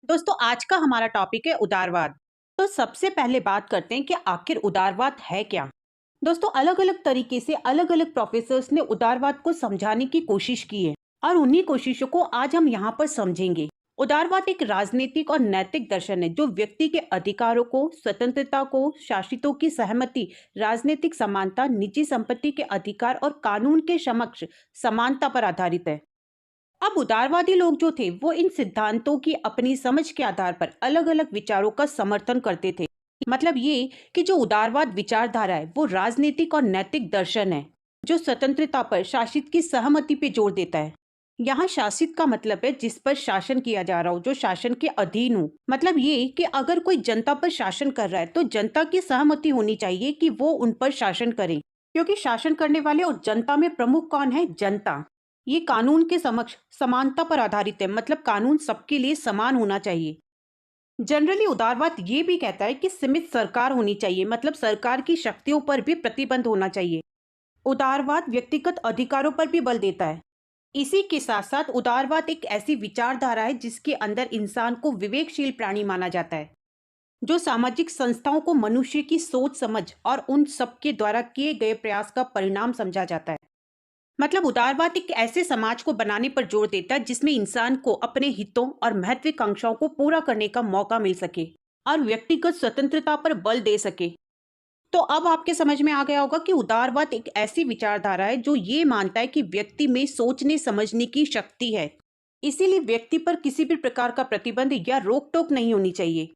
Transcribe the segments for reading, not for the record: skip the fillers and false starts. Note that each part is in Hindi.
दोस्तों आज का हमारा टॉपिक है उदारवाद। तो सबसे पहले बात करते हैं कि आखिर उदारवाद है क्या। दोस्तों अलग अलग तरीके से अलग अलग प्रोफेसर्स ने उदारवाद को समझाने की कोशिश की है और उन्हीं कोशिशों को आज हम यहाँ पर समझेंगे। उदारवाद एक राजनीतिक और नैतिक दर्शन है जो व्यक्ति के अधिकारों को, स्वतंत्रता को, शासितों की सहमति, राजनीतिक समानता, निजी संपत्ति के अधिकार और कानून के समक्ष समानता पर आधारित है। अब उदारवादी लोग जो थे वो इन सिद्धांतों की अपनी समझ के आधार पर अलग अलग विचारों का समर्थन करते थे। मतलब ये कि जो उदारवाद विचारधारा है वो राजनीतिक और नैतिक दर्शन है जो स्वतंत्रता पर शासित की सहमति पे जोर देता है। यहाँ शासित का मतलब है जिस पर शासन किया जा रहा हो, जो शासन के अधीन हो। मतलब ये कि अगर कोई जनता पर शासन कर रहा है तो जनता की सहमति होनी चाहिए कि वो उन पर शासन करे, क्योंकि शासन करने वाले और जनता में प्रमुख कौन है? जनता। ये कानून के समक्ष समानता पर आधारित है, मतलब कानून सबके लिए समान होना चाहिए। जनरली उदारवाद ये भी कहता है कि सीमित सरकार होनी चाहिए, मतलब सरकार की शक्तियों पर भी प्रतिबंध होना चाहिए। उदारवाद व्यक्तिगत अधिकारों पर भी बल देता है। इसी के साथ साथ उदारवाद एक ऐसी विचारधारा है जिसके अंदर इंसान को विवेकशील प्राणी माना जाता है, जो सामाजिक संस्थाओं को मनुष्य की सोच समझ और उन सबके द्वारा किए गए प्रयास का परिणाम समझा जाता है। मतलब उदारवाद एक ऐसे समाज को बनाने पर जोर देता है जिसमें इंसान को अपने हितों और महत्वाकांक्षाओं को पूरा करने का मौका मिल सके और व्यक्तिगत स्वतंत्रता पर बल दे सके। तो अब आपके समझ में आ गया होगा कि उदारवाद एक ऐसी विचारधारा है जो ये मानता है कि व्यक्ति में सोचने समझने की शक्ति है, इसीलिए व्यक्ति पर किसी भी प्रकार का प्रतिबंध या रोक टोक नहीं होनी चाहिए।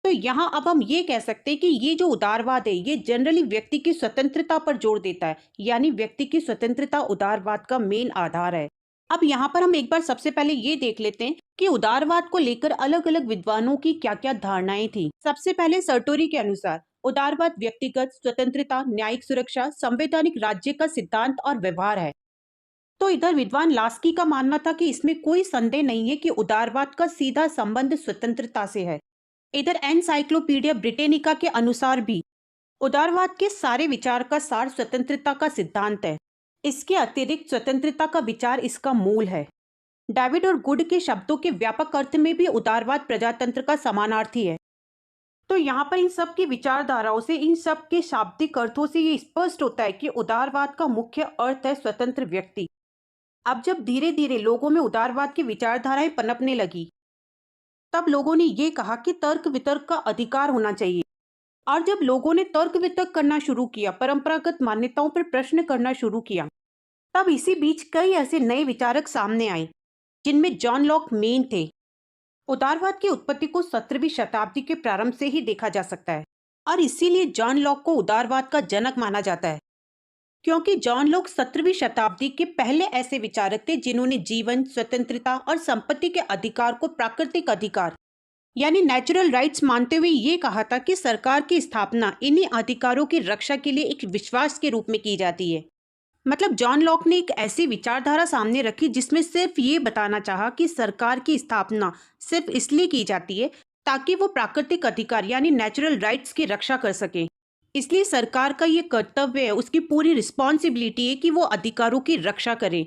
तो यहाँ अब हम ये कह सकते हैं कि ये जो उदारवाद है ये जनरली व्यक्ति की स्वतंत्रता पर जोर देता है, यानी व्यक्ति की स्वतंत्रता उदारवाद का मेन आधार है। अब यहाँ पर हम एक बार सबसे पहले ये देख लेते हैं कि उदारवाद को लेकर अलग अलग विद्वानों की क्या क्या धारणाएं थी। सबसे पहले सर्टोरी के अनुसार उदारवाद व्यक्तिगत स्वतंत्रता, न्यायिक सुरक्षा, संवैधानिक राज्य का सिद्धांत और व्यवहार है। तो इधर विद्वान लास्की का मानना था कि इसमें कोई संदेह नहीं है कि उदारवाद का सीधा संबंध स्वतंत्रता से है। इधर एनसाइक्लोपीडिया ब्रिटेनिका के अनुसार भी उदारवाद के सारे विचार का सार स्वतंत्रता का सिद्धांत है। इसके अतिरिक्त स्वतंत्रता का विचार इसका मूल है। डेविड और गुड के शब्दों के व्यापक अर्थ में भी उदारवाद प्रजातंत्र का समानार्थी है। तो यहाँ पर इन सब की विचारधाराओं से, इन सब के शाब्दिक अर्थों से ये स्पष्ट होता है कि उदारवाद का मुख्य अर्थ है स्वतंत्र व्यक्ति। अब जब धीरे धीरे लोगों में उदारवाद की विचारधाराएं पनपने लगी तब लोगों ने ये कहा कि तर्क वितर्क का अधिकार होना चाहिए। और जब लोगों ने तर्क वितर्क करना शुरू किया, परंपरागत मान्यताओं पर प्रश्न करना शुरू किया, तब इसी बीच कई ऐसे नए विचारक सामने आए जिनमें जॉन लॉक मेन थे। उदारवाद की उत्पत्ति को 17वीं शताब्दी के प्रारंभ से ही देखा जा सकता है और इसीलिए जॉन लॉक को उदारवाद का जनक माना जाता है, क्योंकि जॉन लॉक 17वीं शताब्दी के पहले ऐसे विचारक थे जिन्होंने जीवन, स्वतंत्रता और संपत्ति के अधिकार को प्राकृतिक अधिकार यानी नेचुरल राइट्स मानते हुए ये कहा था कि सरकार की स्थापना इन्हीं अधिकारों की रक्षा के लिए एक विश्वास के रूप में की जाती है। मतलब जॉन लॉक ने एक ऐसी विचारधारा सामने रखी जिसमें सिर्फ ये बताना चाहा कि सरकार की स्थापना सिर्फ इसलिए की जाती है ताकि वो प्राकृतिक अधिकार यानी नेचुरल राइट्स की रक्षा कर सके। इसलिए सरकार का ये कर्तव्य है, उसकी पूरी रिस्पॉन्सिबिलिटी है कि वो अधिकारों की रक्षा करे।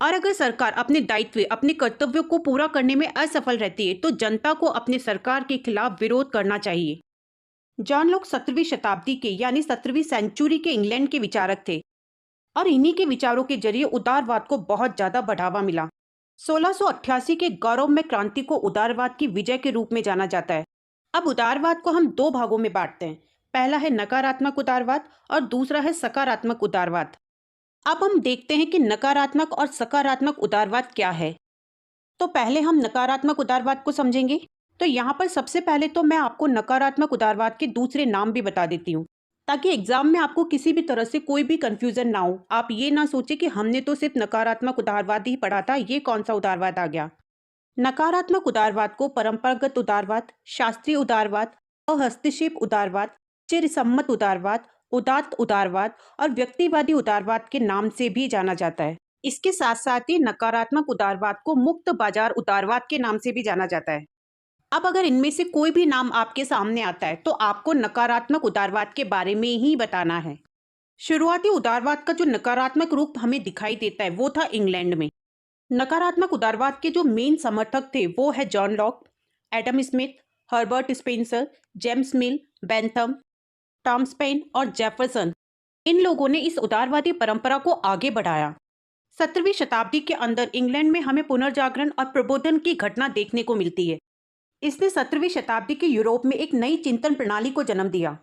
और अगर सरकार अपने दायित्व, अपने कर्तव्यों को पूरा करने में असफल रहती है तो जनता को अपने सरकार के खिलाफ विरोध करना चाहिए। जॉन लॉक 17वीं शताब्दी के यानी 17वीं सेंचुरी के इंग्लैंड के विचारक थे और इन्हीं के विचारों के जरिए उदारवाद को बहुत ज्यादा बढ़ावा मिला। 1688 के गौरव में क्रांति को उदारवाद की विजय के रूप में जाना जाता है। अब उदारवाद को हम दो भागों में बांटते हैं, पहला है नकारात्मक उदारवाद और दूसरा है सकारात्मक उदारवाद। अब हम देखते हैं कि नकारात्मक और सकारात्मक उदारवाद क्या है। तो पहले हम नकारात्मक उदारवाद को समझेंगे। तो यहाँ पर सबसे पहले तो मैं आपको नकारात्मक उदारवाद के दूसरे नाम भी बता देती हूँ, ताकि एग्जाम में आपको किसी भी तरह से कोई भी कंफ्यूजन ना हो। आप ये ना सोचे कि हमने तो सिर्फ नकारात्मक उदारवाद ही पढ़ा था, ये कौन सा उदारवाद आ गया। नकारात्मक उदारवाद को परंपरागत उदारवाद, शास्त्रीय उदारवाद, हस्तक्षेप उदारवाद, चिरसम्मत उदारवाद, उदात्त उदारवाद और व्यक्तिवादी उदारवाद के नाम से भी जाना जाता है। इसके साथ साथ ही नकारात्मक उदारवाद को मुक्त बाजार उदारवाद के नाम से भी जाना जाता है। अब अगर इनमें से कोई भी नाम आपके सामने आता है तो आपको नकारात्मक उदारवाद के बारे में ही बताना है। शुरुआती उदारवाद का जो नकारात्मक रूप हमें दिखाई देता है वो था इंग्लैंड में। नकारात्मक उदारवाद के जो मेन समर्थक थे वो है John Locke, Adam Smith, Herbert Spencer, James Mill, Bentham, Thomas Paine और जेफरसन, इन लोगों ने इस उदारवादी परंपरा को आगे बढ़ाया। 17वीं शताब्दी के अंदर इंग्लैंड में हमें पुनर्जागरण और प्रबोधन की घटना देखने को मिलती है। इसने 17वीं शताब्दी के यूरोप में एक नई चिंतन प्रणाली को जन्म दिया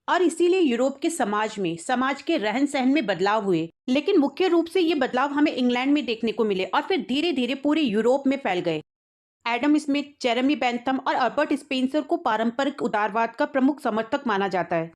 और इसीलिए यूरोप के समाज के रहन सहन में बदलाव हुए। लेकिन मुख्य रूप से ये बदलाव हमें इंग्लैंड में देखने को मिले और फिर धीरे धीरे पूरे यूरोप में फैल गए। एडम स्मिथ, जेरेमी बेंथम और अल्बर्ट स्पेंसर को पारंपरिक उदारवाद का प्रमुख समर्थक माना जाता है।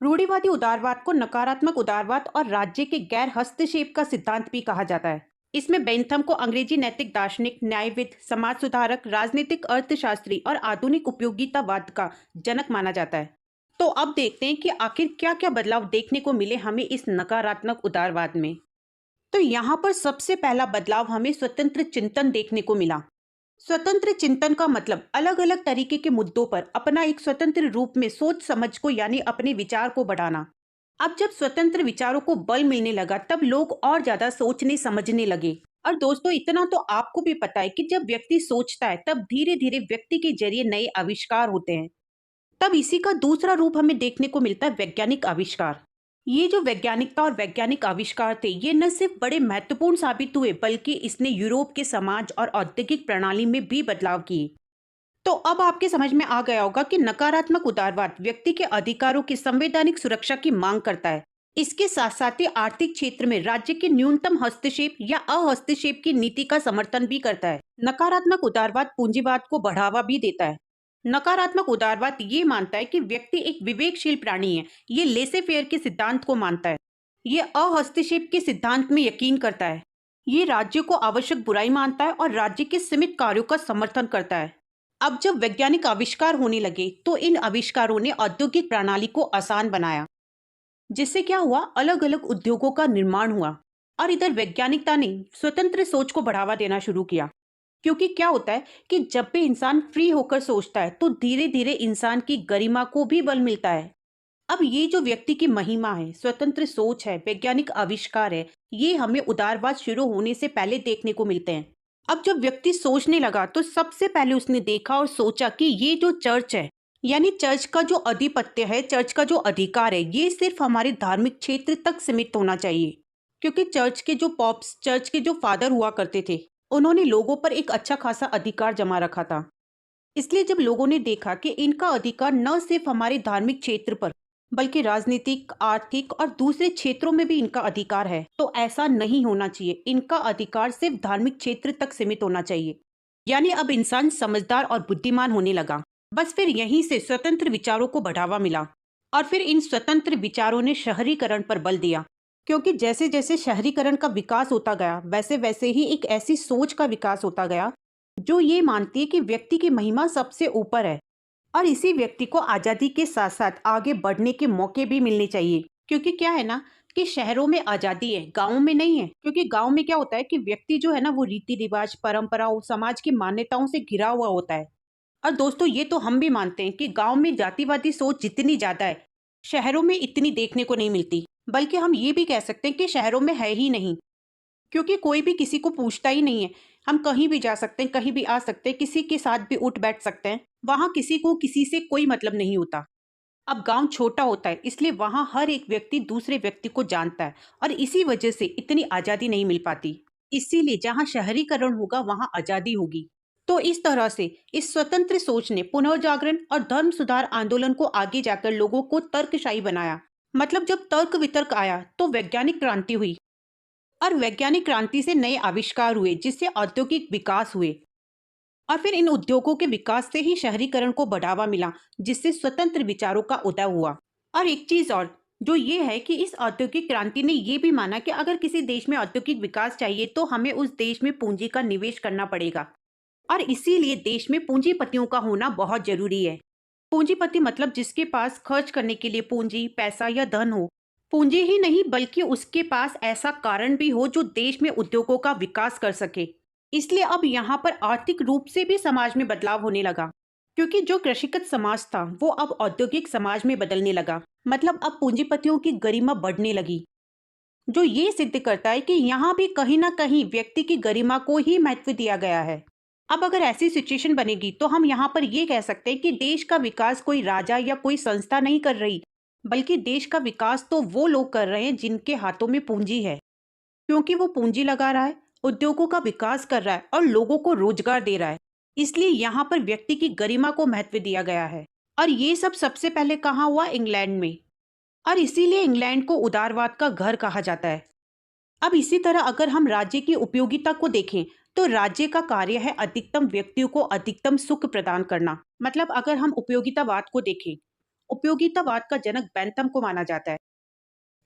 रूढ़िवादी उदारवाद को नकारात्मक उदारवाद और राज्य के गैर हस्तक्षेप का सिद्धांत भी कहा जाता है। इसमें बेंथम को अंग्रेजी नैतिक दार्शनिक, न्यायविद, समाज सुधारक, राजनीतिक अर्थशास्त्री और आधुनिक उपयोगितावाद का जनक माना जाता है। तो अब देखते हैं कि आखिर क्या क्या बदलाव देखने को मिले हमें इस नकारात्मक उदारवाद में। तो यहाँ पर सबसे पहला बदलाव हमें स्वतंत्र चिंतन देखने को मिला। स्वतंत्र चिंतन का मतलब अलग अलग तरीके के मुद्दों पर अपना एक स्वतंत्र रूप में सोच समझ को यानी अपने विचार को बढ़ाना। अब जब स्वतंत्र विचारों को बल मिलने लगा तब लोग और ज्यादा सोचने समझने लगे। और दोस्तों, इतना तो आपको भी पता है कि जब व्यक्ति सोचता है तब धीरे धीरे व्यक्ति के जरिए नए आविष्कार होते हैं। तब इसी का दूसरा रूप हमें देखने को मिलता है वैज्ञानिक आविष्कार। ये जो वैज्ञानिकता और वैज्ञानिक आविष्कार थे, ये न सिर्फ बड़े महत्वपूर्ण साबित हुए बल्कि इसने यूरोप के समाज और औद्योगिक प्रणाली में भी बदलाव किए। तो अब आपके समझ में आ गया होगा कि नकारात्मक उदारवाद व्यक्ति के अधिकारों की संवैधानिक सुरक्षा की मांग करता है। इसके साथ साथ ही आर्थिक क्षेत्र में राज्य के न्यूनतम हस्तक्षेप या अहस्तक्षेप की नीति का समर्थन भी करता है। नकारात्मक उदारवाद पूंजीवाद को बढ़ावा भी देता है। नकारात्मक उदारवाद ये मानता है कि व्यक्ति एक विवेकशील प्राणी है। ये लेसे फेयर के सिद्धांत को मानता है। ये अहस्तक्षेप के सिद्धांत में यकीन करता है। ये राज्य को आवश्यक बुराई मानता है और राज्य के सीमित कार्यों का समर्थन करता है। अब जब वैज्ञानिक आविष्कार होने लगे तो इन आविष्कारों ने औद्योगिक प्रणाली को आसान बनाया, जिससे क्या हुआ, अलग अलग उद्योगों का निर्माण हुआ। और इधर वैज्ञानिकता ने स्वतंत्र सोच को बढ़ावा देना शुरू किया। क्योंकि क्या होता है कि जब भी इंसान फ्री होकर सोचता है तो धीरे धीरे इंसान की गरिमा को भी बल मिलता है। अब ये जो व्यक्ति की महिमा है, स्वतंत्र सोच है, वैज्ञानिक आविष्कार है, ये हमें उदारवाद शुरू होने से पहले देखने को मिलते हैं। अब जब व्यक्ति सोचने लगा तो सबसे पहले उसने देखा और सोचा कि ये जो चर्च है, यानी चर्च का जो अधिपत्य है, चर्च का जो अधिकार है, ये सिर्फ हमारे धार्मिक क्षेत्र तक सीमित होना चाहिए। क्योंकि चर्च के जो पॉप्स, चर्च के जो फादर हुआ करते थे, उन्होंने लोगों पर एक अच्छा खासा अधिकार जमा रखा था। इसलिए जब लोगों ने देखा कि इनका अधिकार न सिर्फ हमारे धार्मिक क्षेत्र पर बल्कि राजनीतिक, आर्थिक और दूसरे क्षेत्रों में भी इनका अधिकार है, तो ऐसा नहीं होना चाहिए। इनका अधिकार सिर्फ धार्मिक क्षेत्र तक सीमित होना चाहिए। यानी अब इंसान समझदार और बुद्धिमान होने लगा। बस फिर यहीं से स्वतंत्र विचारों को बढ़ावा मिला और फिर इन स्वतंत्र विचारों ने शहरीकरण पर बल दिया। क्योंकि जैसे जैसे शहरीकरण का विकास होता गया वैसे वैसे ही एक ऐसी सोच का विकास होता गया जो ये मानती है कि व्यक्ति की महिमा सबसे ऊपर है और इसी व्यक्ति को आज़ादी के साथ साथ आगे बढ़ने के मौके भी मिलने चाहिए। क्योंकि क्या है ना कि शहरों में आज़ादी है, गाँव में नहीं है। क्योंकि गाँव में क्या होता है कि व्यक्ति जो है ना वो रीति रिवाज, परंपराओं, समाज की मान्यताओं से घिरा हुआ होता है। और दोस्तों, ये तो हम भी मानते हैं कि गाँव में जातिवादी सोच जितनी ज़्यादा है, शहरों में इतनी देखने को नहीं मिलती। बल्कि हम ये भी कह सकते हैं कि शहरों में है ही नहीं। क्योंकि कोई भी किसी को पूछता ही नहीं है। हम कहीं भी जा सकते हैं, कहीं भी आ सकते हैं, किसी के साथ भी उठ बैठ सकते हैं। वहाँ किसी को किसी से कोई मतलब नहीं होता। अब गांव छोटा होता है, इसलिए वहाँ हर एक व्यक्ति दूसरे व्यक्ति को जानता है और इसी वजह से इतनी आज़ादी नहीं मिल पाती। इसीलिए जहाँ शहरीकरण होगा वहाँ आज़ादी होगी। तो इस तरह से इस स्वतंत्र सोच ने पुनर्जागरण और धर्म सुधार आंदोलन को आगे जाकर लोगों को तर्कशाही बनाया। मतलब जब तर्क वितर्क आया तो वैज्ञानिक क्रांति हुई और वैज्ञानिक क्रांति से नए आविष्कार हुए, जिससे औद्योगिक विकास हुए और फिर इन उद्योगों के विकास से ही शहरीकरण को बढ़ावा मिला, जिससे स्वतंत्र विचारों का उदय हुआ। और एक चीज और जो ये है कि इस औद्योगिक क्रांति ने ये भी माना कि अगर किसी देश में औद्योगिक विकास चाहिए तो हमें उस देश में पूंजी का निवेश करना पड़ेगा और इसीलिए देश में पूंजीपतियों का होना बहुत जरूरी है। पूंजीपति मतलब जिसके पास खर्च करने के लिए पूंजी, पैसा या धन हो। पूंजी ही नहीं बल्कि उसके पास ऐसा कारण भी हो जो देश में उद्योगों का विकास कर सके। इसलिए अब यहाँ पर आर्थिक रूप से भी समाज में बदलाव होने लगा। क्योंकि जो कृषिगत समाज था वो अब औद्योगिक समाज में बदलने लगा। मतलब अब पूंजीपतियों की गरिमा बढ़ने लगी, जो ये सिद्ध करता है कि यहाँ भी कहीं ना कहीं व्यक्ति की गरिमा को ही महत्व दिया गया है। अब अगर ऐसी सिचुएशन बनेगी तो हम यहाँ पर ये कह सकते हैं कि देश का विकास कोई राजा या कोई संस्था नहीं कर रही, बल्कि देश का विकास तो वो लोग कर रहे हैं जिनके हाथों में पूंजी है। क्योंकि वो पूंजी लगा रहा है, उद्योगों का विकास कर रहा है और लोगों को रोजगार दे रहा है। इसलिए यहाँ पर व्यक्ति की गरिमा को महत्व दिया गया है। और ये सब सबसे पहले कहाँ हुआ? इंग्लैंड में। और इसीलिए इंग्लैंड को उदारवाद का घर कहा जाता है। अब इसी तरह अगर हम राज्य की उपयोगिता को देखें, तो राज्य का कार्य है अधिकतम व्यक्तियों को अधिकतम सुख प्रदान करना। मतलब अगर हम उपयोगितावाद को देखें, उपयोगितावाद का जनक बेंथम को माना जाता है,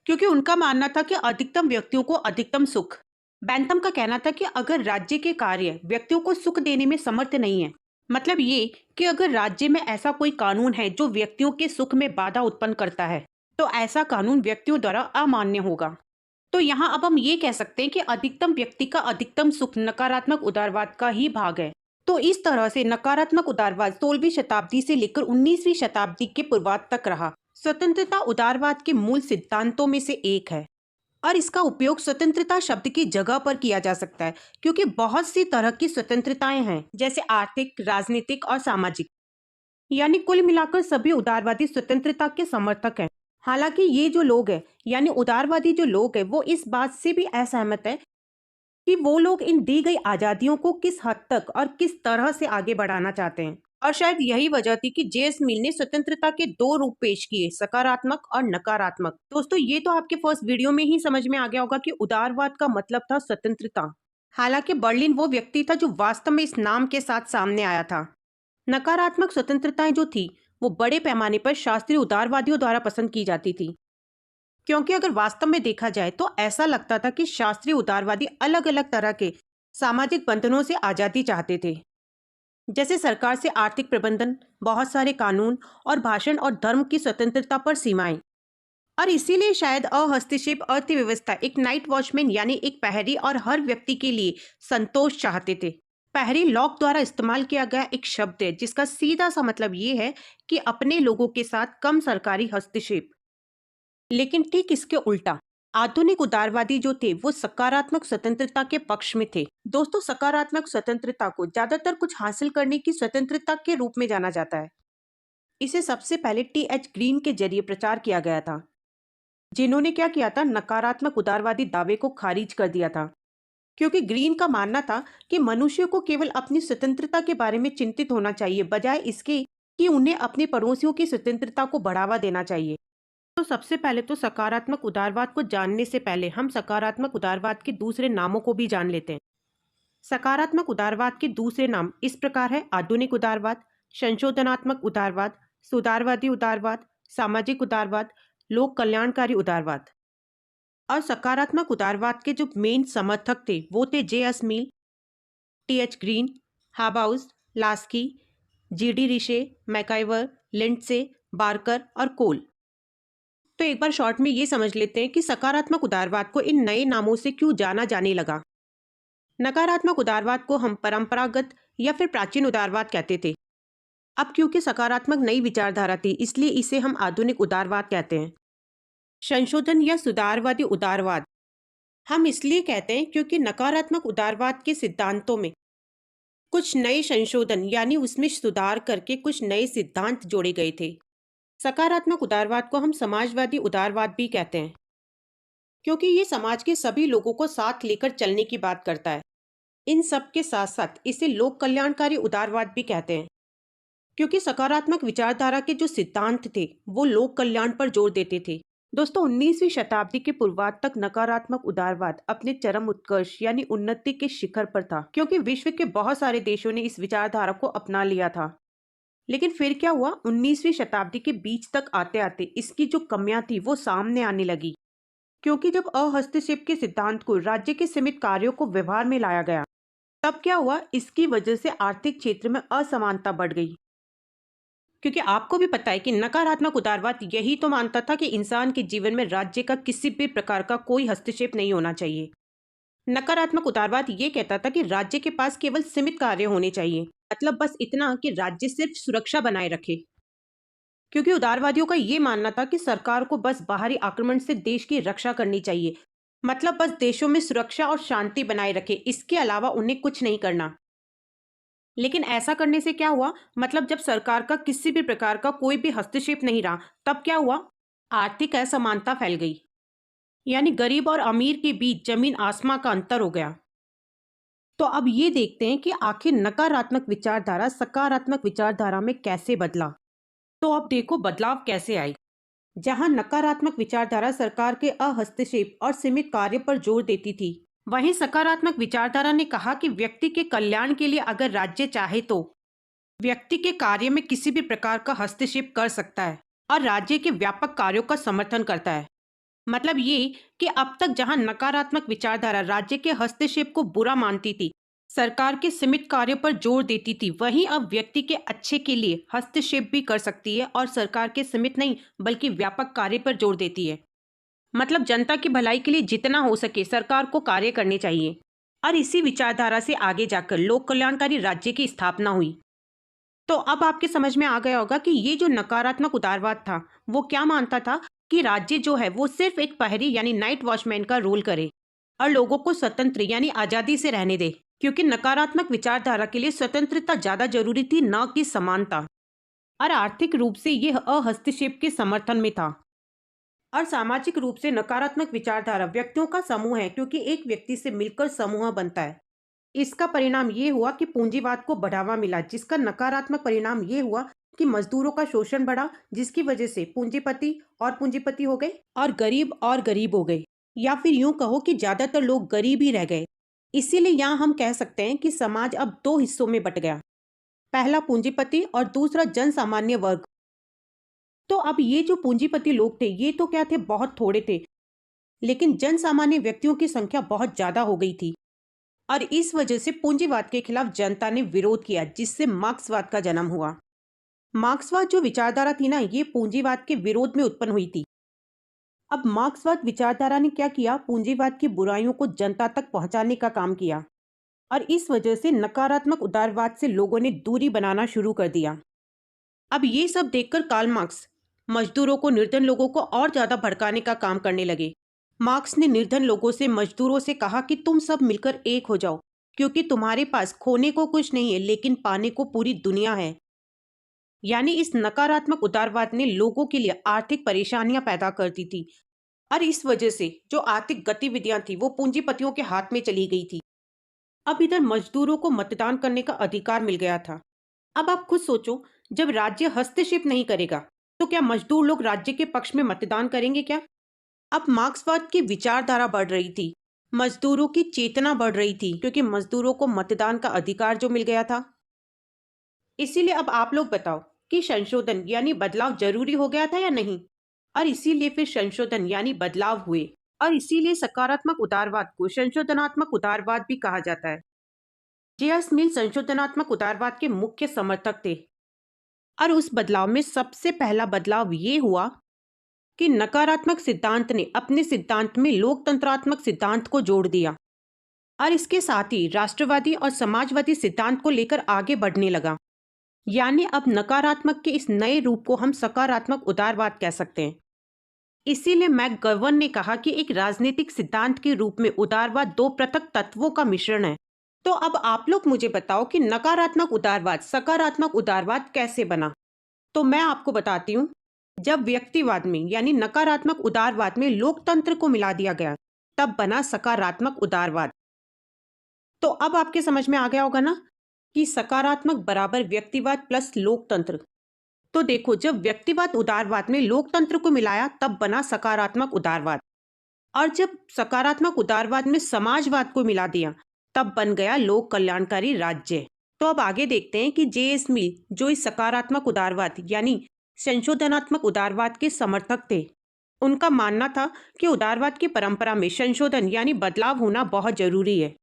क्योंकि उनका मानना था कि अधिकतम व्यक्तियों को अधिकतम सुख। बैंथम का कहना था कि अगर राज्य के कार्य व्यक्तियों को सुख देने में समर्थ नहीं है, मतलब ये कि अगर राज्य में ऐसा कोई कानून है जो व्यक्तियों के सुख में बाधा उत्पन्न करता है, तो ऐसा कानून व्यक्तियों द्वारा अमान्य होगा। तो यहाँ अब हम ये कह सकते हैं कि अधिकतम व्यक्ति का अधिकतम सुख नकारात्मक उदारवाद का ही भाग है। तो इस तरह से नकारात्मक उदारवाद 16वीं शताब्दी से लेकर 19वीं शताब्दी के पूर्वार्ध तक रहा। स्वतंत्रता उदारवाद के मूल सिद्धांतों में से एक है और इसका उपयोग स्वतंत्रता शब्द की जगह पर किया जा सकता है, क्योंकि बहुत सी तरह की स्वतंत्रताएं हैं, जैसे आर्थिक, राजनीतिक और सामाजिक। यानी कुल मिलाकर सभी उदारवादी स्वतंत्रता के समर्थक हैं। हालांकि ये जो लोग हैं, यानी उदारवादी जो लोग हैं, वो इस बात से भी असहमत है कि वो लोग इन दी गई आजादियों को किस हद तक और किस तरह से आगे बढ़ाना चाहते हैं। और शायद यही वजह थी कि जेएस मिल ने स्वतंत्रता के दो रूप पेश किए, सकारात्मक और नकारात्मक। दोस्तों, ये तो आपके फर्स्ट वीडियो में ही समझ में आ गया होगा कि उदारवाद का मतलब था स्वतंत्रता। हालांकि बर्लिन वो व्यक्ति था जो वास्तव में इस नाम के साथ सामने आया था। नकारात्मक स्वतंत्रताएं जो थी, वो बड़े पैमाने पर शास्त्रीय उदारवादियों द्वारा पसंद की जाती थी, क्योंकि अगर वास्तव में देखा जाए तो ऐसा लगता था कि शास्त्रीय उदारवादी अलग अलग तरह के सामाजिक बंधनों से आजादी चाहते थे, जैसे सरकार से आर्थिक प्रबंधन, बहुत सारे कानून और भाषण और धर्म की स्वतंत्रता पर सीमाएं। और इसीलिए शायद अहस्तक्षेप अर्थव्यवस्था एक नाइट वॉचमैन यानी एक पहरी और हर व्यक्ति के लिए संतोष चाहते थे। पहरी लॉक द्वारा इस्तेमाल किया गया एक शब्द है जिसका सीधा सा मतलब ये है कि अपने लोगों के साथ कम सरकारी हस्तक्षेप। लेकिन ठीक इसके उल्टा आधुनिक उदारवादी जो थे वो सकारात्मक स्वतंत्रता के पक्ष में थे। दोस्तों, सकारात्मक स्वतंत्रता को ज्यादातर कुछ हासिल करने की स्वतंत्रता के रूप में जाना जाता है। इसे सबसे पहले टी.एच. ग्रीन के जरिए प्रचार किया गया था, जिन्होंने क्या किया था, नकारात्मक उदारवादी दावे को खारिज कर दिया था। क्योंकि ग्रीन का मानना था कि मनुष्य को केवल अपनी स्वतंत्रता के बारे में चिंतित होना चाहिए, बजाय इसके कि उन्हें अपने पड़ोसियों की स्वतंत्रता को बढ़ावा देना चाहिए। तो सबसे पहले तो सकारात्मक उदारवाद को जानने से पहले हम सकारात्मक उदारवाद के दूसरे नामों को भी जान लेते हैं। सकारात्मक उदारवाद के दूसरे नाम इस प्रकार है: आधुनिक उदारवाद, संशोधनात्मक उदारवाद, सुधारवादी उदारवाद, सामाजिक उदारवाद, लोक कल्याणकारी उदारवाद। और सकारात्मक उदारवाद के जो मेन समर्थक थे वो थे JS. Mill, TH. Green, Hobhouse, Laski, GD. Ritchie, MacIver, Lindsay, Barker और कोल। तो एक बार शॉर्ट में ये समझ लेते हैं कि सकारात्मक उदारवाद को इन नए नामों से क्यों जाना जाने लगा। नकारात्मक उदारवाद को हम परंपरागत या फिर प्राचीन उदारवाद कहते थे। अब क्योंकि सकारात्मक नई विचारधारा थी, इसलिए इसे हम आधुनिक उदारवाद कहते हैं। संशोधन या सुधारवादी उदारवाद हम इसलिए कहते हैं क्योंकि नकारात्मक उदारवाद के सिद्धांतों में कुछ नए संशोधन यानी उसमें सुधार करके कुछ नए सिद्धांत जोड़े गए थे। सकारात्मक उदारवाद को हम समाजवादी उदारवाद भी कहते हैं, क्योंकि ये समाज के सभी लोगों को साथ लेकर चलने की बात करता है। इन सब के साथ साथ इसे लोक कल्याणकारी उदारवाद भी कहते हैं, क्योंकि सकारात्मक विचारधारा के जो सिद्धांत थे वो लोक कल्याण पर जोर देते थे। दोस्तों, 19वीं शताब्दी के पूर्वार्ध तक नकारात्मक उदारवाद अपने चरम उत्कर्ष यानी उन्नति के शिखर पर था, क्योंकि विश्व के बहुत सारे देशों ने इस विचारधारा को अपना लिया था। लेकिन फिर क्या हुआ, 19वीं शताब्दी के बीच तक आते आते इसकी जो कमियां थी वो सामने आने लगी, क्योंकि जब अहस्तक्षेप के सिद्धांत को राज्य के सीमित कार्यों को व्यवहार में लाया गया, तब क्या हुआ, इसकी वजह से आर्थिक क्षेत्र में असमानता बढ़ गई। क्योंकि आपको भी पता है कि नकारात्मक उदारवाद यही तो मानता था कि इंसान के जीवन में राज्य का किसी भी प्रकार का कोई हस्तक्षेप नहीं होना चाहिए। नकारात्मक उदारवाद ये कहता था कि राज्य के पास केवल सीमित कार्य होने चाहिए, मतलब बस इतना कि राज्य सिर्फ सुरक्षा बनाए रखे। क्योंकि उदारवादियों का ये मानना था कि सरकार को बस बाहरी आक्रमण से देश की रक्षा करनी चाहिए, मतलब बस देशों में सुरक्षा और शांति बनाए रखे, इसके अलावा उन्हें कुछ नहीं करना। लेकिन ऐसा करने से क्या हुआ? मतलब जब सरकार का किसी भी प्रकार का कोई भी हस्तक्षेप नहीं रहा, तब क्या हुआ? आर्थिक असमानता फैल गई। यानी गरीब और अमीर के बीच जमीन आसमां का अंतर हो गया। तो अब ये देखते हैं कि आखिर नकारात्मक विचारधारा सकारात्मक विचारधारा में कैसे बदला। तो अब देखो बदलाव कैसे आई। जहां नकारात्मक विचारधारा सरकार के अहस्तक्षेप और सीमित कार्य पर जोर देती थी, वहीं सकारात्मक विचारधारा ने कहा कि व्यक्ति के कल्याण के लिए अगर राज्य चाहे तो व्यक्ति के कार्य में किसी भी प्रकार का हस्तक्षेप कर सकता है और राज्य के व्यापक कार्यों का समर्थन करता है। मतलब ये कि अब तक जहां नकारात्मक विचारधारा राज्य के हस्तक्षेप को बुरा मानती थी, सरकार के सीमित कार्यों पर जोर देती थी, वहीं अब व्यक्ति के अच्छे के लिए हस्तक्षेप भी कर सकती है और सरकार के सीमित नहीं बल्कि व्यापक कार्य पर जोर देती है। मतलब जनता की भलाई के लिए जितना हो सके सरकार को कार्य करने चाहिए। और इसी विचारधारा से आगे जाकर लोक कल्याणकारी राज्य की स्थापना हुई। तो अब आपके समझ में आ गया होगा कि ये जो नकारात्मक उदारवाद था, वो क्या मानता था कि राज्य जो है वो सिर्फ एक पहरी यानी नाइट वॉचमैन का रोल करे और लोगों को स्वतंत्र यानी आजादी से रहने दे, क्योंकि नकारात्मक विचारधारा के लिए स्वतंत्रता ज्यादा जरूरी थी, न कि समानता। और आर्थिक रूप से यह अहस्तक्षेप के समर्थन में था। और सामाजिक रूप से नकारात्मक विचारधारा व्यक्तियों का समूह है, क्योंकि एक व्यक्ति से मिलकर समूह बनता है। इसका परिणाम ये हुआ कि पूंजीवाद को बढ़ावा मिला, जिसका नकारात्मक परिणाम ये हुआ कि मजदूरों का शोषण बढ़ा, जिसकी वजह से पूंजीपति और पूंजीपति हो गए और गरीब हो गए, या फिर यूं कहो कि ज्यादातर लोग गरीब ही रह गए। इसीलिए यहाँ हम कह सकते हैं कि समाज अब दो हिस्सों में बट गया, पहला पूंजीपति और दूसरा जन सामान्य वर्ग। तो अब ये जो पूंजीपति लोग थे ये तो क्या थे, बहुत थोड़े थे, लेकिन जन सामान्य व्यक्तियों की संख्या बहुत ज्यादा हो गई थी। और इस वजह से पूंजीवाद के खिलाफ जनता ने विरोध किया, जिससे मार्क्सवाद का जन्म हुआ। मार्क्सवाद जो विचारधारा थी ना, ये पूंजीवाद के विरोध में उत्पन्न हुई थी। अब मार्क्सवाद विचारधारा ने क्या किया, पूंजीवाद की बुराइयों को जनता तक पहुंचाने का काम किया। और इस वजह से नकारात्मक उदारवाद से लोगों ने दूरी बनाना शुरू कर दिया। अब ये सब देखकर कार्ल मार्क्स मजदूरों को, निर्धन लोगों को और ज्यादा भड़काने का काम करने लगे। मार्क्स ने निर्धन लोगों से, मजदूरों से कहा कि तुम सब मिलकर एक हो जाओ, क्योंकि तुम्हारे पास खोने को कुछ नहीं है लेकिन पाने को पूरी दुनिया है। यानी इस नकारात्मक उदारवाद ने लोगों के लिए आर्थिक परेशानियां पैदा कर दी थी और इस वजह से जो आर्थिक गतिविधियां थी वो पूंजीपतियों के हाथ में चली गई थी। अब इधर मजदूरों को मतदान करने का अधिकार मिल गया था। अब आप खुद सोचो, जब राज्य हस्तक्षेप नहीं करेगा तो क्या मजदूर लोग राज्य के पक्ष में मतदान करेंगे क्या? अब मार्क्सवाद की विचारधारा बढ़ रही थी, मजदूरों की चेतना बढ़ रही थी, क्योंकि मजदूरों को मतदान का अधिकार जो मिल गया था। इसीलिए अब आप लोग बताओ कि संशोधन यानी बदलाव जरूरी हो गया था या नहीं? और इसीलिए फिर संशोधन यानी बदलाव हुए। और इसीलिए सकारात्मक उदारवाद को संशोधनात्मक उदारवाद भी कहा जाता है। जेएस मिल संशोधनात्मक उदारवाद के मुख्य समर्थक थे। और उस बदलाव में सबसे पहला बदलाव ये हुआ कि नकारात्मक सिद्धांत ने अपने सिद्धांत में लोकतंत्रात्मक सिद्धांत को जोड़ दिया और इसके साथ ही राष्ट्रवादी और समाजवादी सिद्धांत को लेकर आगे बढ़ने लगा। यानी अब नकारात्मक के इस नए रूप को हम सकारात्मक उदारवाद कह सकते हैं। इसीलिए मैकगवर्न ने कहा कि एक राजनीतिक सिद्धांत के रूप में उदारवाद दो पृथक तत्वों का मिश्रण है। तो अब आप लोग मुझे बताओ कि नकारात्मक उदारवाद सकारात्मक उदारवाद कैसे बना? तो मैं आपको बताती हूँ। जब व्यक्तिवाद में यानी नकारात्मक उदारवाद में लोकतंत्र को मिला दिया गया, तब बना सकारात्मक उदारवाद। तो अब आपके समझ में आ गया होगा ना कि सकारात्मक बराबर व्यक्तिवाद प्लस लोकतंत्र। तो देखो, जब व्यक्तिवाद उदारवाद में लोकतंत्र को मिलाया तब बना सकारात्मक उदारवाद, और जब सकारात्मक उदारवाद में समाजवाद को मिला दिया तब बन गया लोक कल्याणकारी राज्य। तो अब आगे देखते हैं कि जेएस मिल जो इस सकारात्मक उदारवाद यानी संशोधनात्मक उदारवाद के समर्थक थे, उनका मानना था कि उदारवाद की परंपरा में संशोधन यानी बदलाव होना बहुत जरूरी है।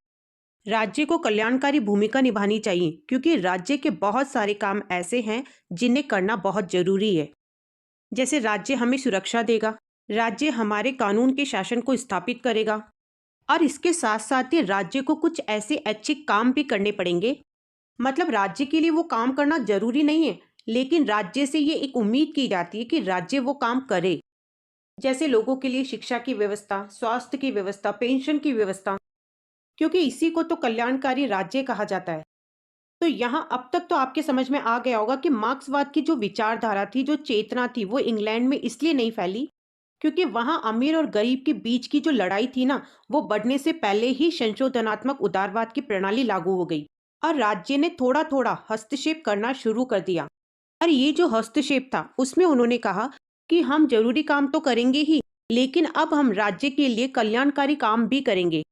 राज्य को कल्याणकारी भूमिका निभानी चाहिए, क्योंकि राज्य के बहुत सारे काम ऐसे हैं जिन्हें करना बहुत जरूरी है। जैसे राज्य हमें सुरक्षा देगा, राज्य हमारे कानून के शासन को स्थापित करेगा, और इसके साथ साथ ही राज्य को कुछ ऐसे अच्छे काम भी करने पड़ेंगे। मतलब राज्य के लिए वो काम करना जरूरी नहीं है, लेकिन राज्य से ये एक उम्मीद की जाती है कि राज्य वो काम करे। जैसे लोगों के लिए शिक्षा की व्यवस्था, स्वास्थ्य की व्यवस्था, पेंशन की व्यवस्था, क्योंकि इसी को तो कल्याणकारी राज्य कहा जाता है। तो यहाँ अब तक तो आपके समझ में आ गया होगा कि मार्क्सवाद की जो विचारधारा थी, जो चेतना थी, वो इंग्लैंड में इसलिए नहीं फैली क्योंकि वहाँ अमीर और गरीब के बीच की जो लड़ाई थी ना, वो बढ़ने से पहले ही संशोधनात्मक उदारवाद की प्रणाली लागू हो गई और राज्य ने थोड़ा-थोड़ा हस्तक्षेप करना शुरू कर दिया। और ये जो हस्तक्षेप था, उसमें उन्होंने कहा कि हम जरूरी काम तो करेंगे ही, लेकिन अब हम राज्य के लिए कल्याणकारी काम भी करेंगे।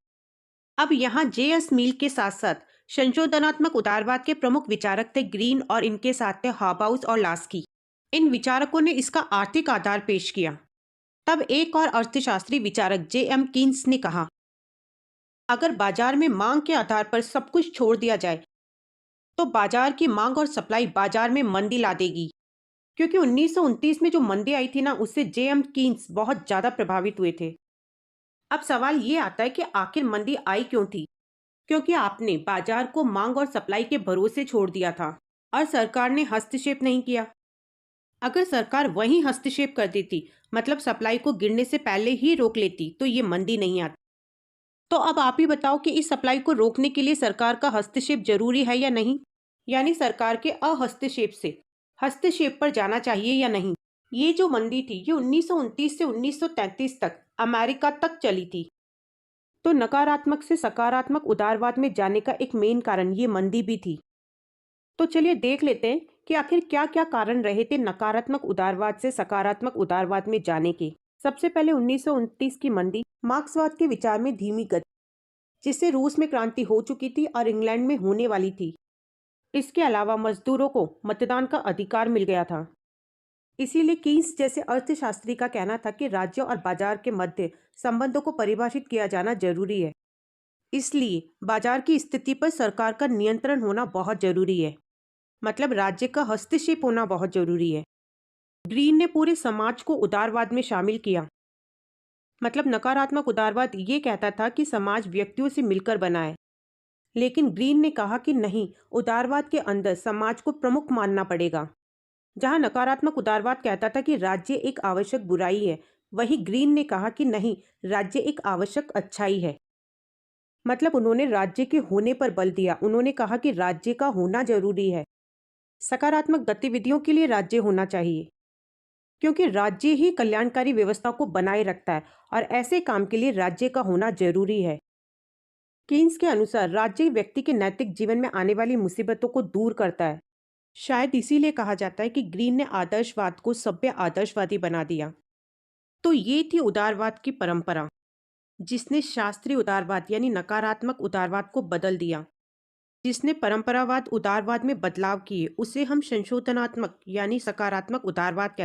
अब यहाँ जे.एस. मील के साथ-साथ संशोधनात्मक उदारवाद के प्रमुख विचारक थे ग्रीन और इनके साथ थे हॉबाउस और लास्की। इन विचारकों ने इसका आर्थिक आधार पेश किया। तब एक और अर्थशास्त्री विचारक जे.एम. कीन्स ने कहा, अगर बाजार में मांग के आधार पर सब कुछ छोड़ दिया जाए, तो बाजार की मांग और सप्लाई बाजार में मंदी ला देगी। क्योंकि 1929 में जो मंदी आई थी ना, उससे जे.एम. कीन्स बहुत ज्यादा प्रभावित हुए थे। अब सवाल ये आता है कि आखिर मंदी आई क्यों थी? क्योंकि आपने बाजार को मांग और सप्लाई के भरोसे छोड़ दिया था और सरकार ने हस्तक्षेप नहीं किया। अगर सरकार वहीं हस्तक्षेप कर देती, मतलब सप्लाई को गिरने से पहले ही रोक लेती, तो ये मंदी नहीं आती। तो अब आप ही बताओ कि इस सप्लाई को रोकने के लिए सरकार का हस्तक्षेप जरूरी है या नहीं? यानी सरकार के अहस्तक्षेप से हस्तक्षेप पर जाना चाहिए या नहीं? ये जो मंदी थी, ये 1929 से 1933 तक अमेरिका तक चली थी। तो नकारात्मक से सकारात्मक उदारवाद में जाने का एक मेन कारण ये मंदी भी थी। तो चलिए देख लेते हैं कि आखिर क्या-क्या कारण रहे थे नकारात्मक उदारवाद से सकारात्मक उदारवाद में जाने के। सबसे पहले 1929 की मंदी, मार्क्सवाद के विचार में धीमी गति, जिससे रूस में क्रांति हो चुकी थी और इंग्लैंड में होने वाली थी। इसके अलावा मजदूरों को मतदान का अधिकार मिल गया था। इसीलिए कीन्स जैसे अर्थशास्त्री का कहना था कि राज्य और बाजार के मध्य संबंधों को परिभाषित किया जाना जरूरी है। इसलिए बाजार की स्थिति पर सरकार का नियंत्रण होना बहुत जरूरी है, मतलब राज्य का हस्तक्षेप होना बहुत जरूरी है। ग्रीन ने पूरे समाज को उदारवाद में शामिल किया। मतलब नकारात्मक उदारवाद ये कहता था कि समाज व्यक्तियों से मिलकर बना है, लेकिन ग्रीन ने कहा कि नहीं, उदारवाद के अंदर समाज को प्रमुख मानना पड़ेगा। जहां नकारात्मक उदारवाद कहता था कि राज्य एक आवश्यक बुराई है, वहीं ग्रीन ने कहा कि नहीं, राज्य एक आवश्यक अच्छाई है। मतलब उन्होंने राज्य के होने पर बल दिया। उन्होंने कहा कि राज्य का होना जरूरी है। सकारात्मक गतिविधियों के लिए राज्य होना चाहिए, क्योंकि राज्य ही कल्याणकारी व्यवस्था को बनाए रखता है और ऐसे काम के लिए राज्य का होना जरूरी है। कीन्स के अनुसार राज्य व्यक्ति के नैतिक जीवन में आने वाली मुसीबतों को दूर करता है। शायद इसीलिए कहा जाता है कि ग्रीन ने आदर्शवाद को सभ्य आदर्शवादी बना दिया। तो ये थी उदारवाद की परंपरा, जिसने शास्त्रीय उदारवाद यानी नकारात्मक उदारवाद को बदल दिया। जिसने परंपरावाद उदारवाद में बदलाव किए, उसे हम संशोधनात्मक यानी सकारात्मक उदारवाद कहते हैं।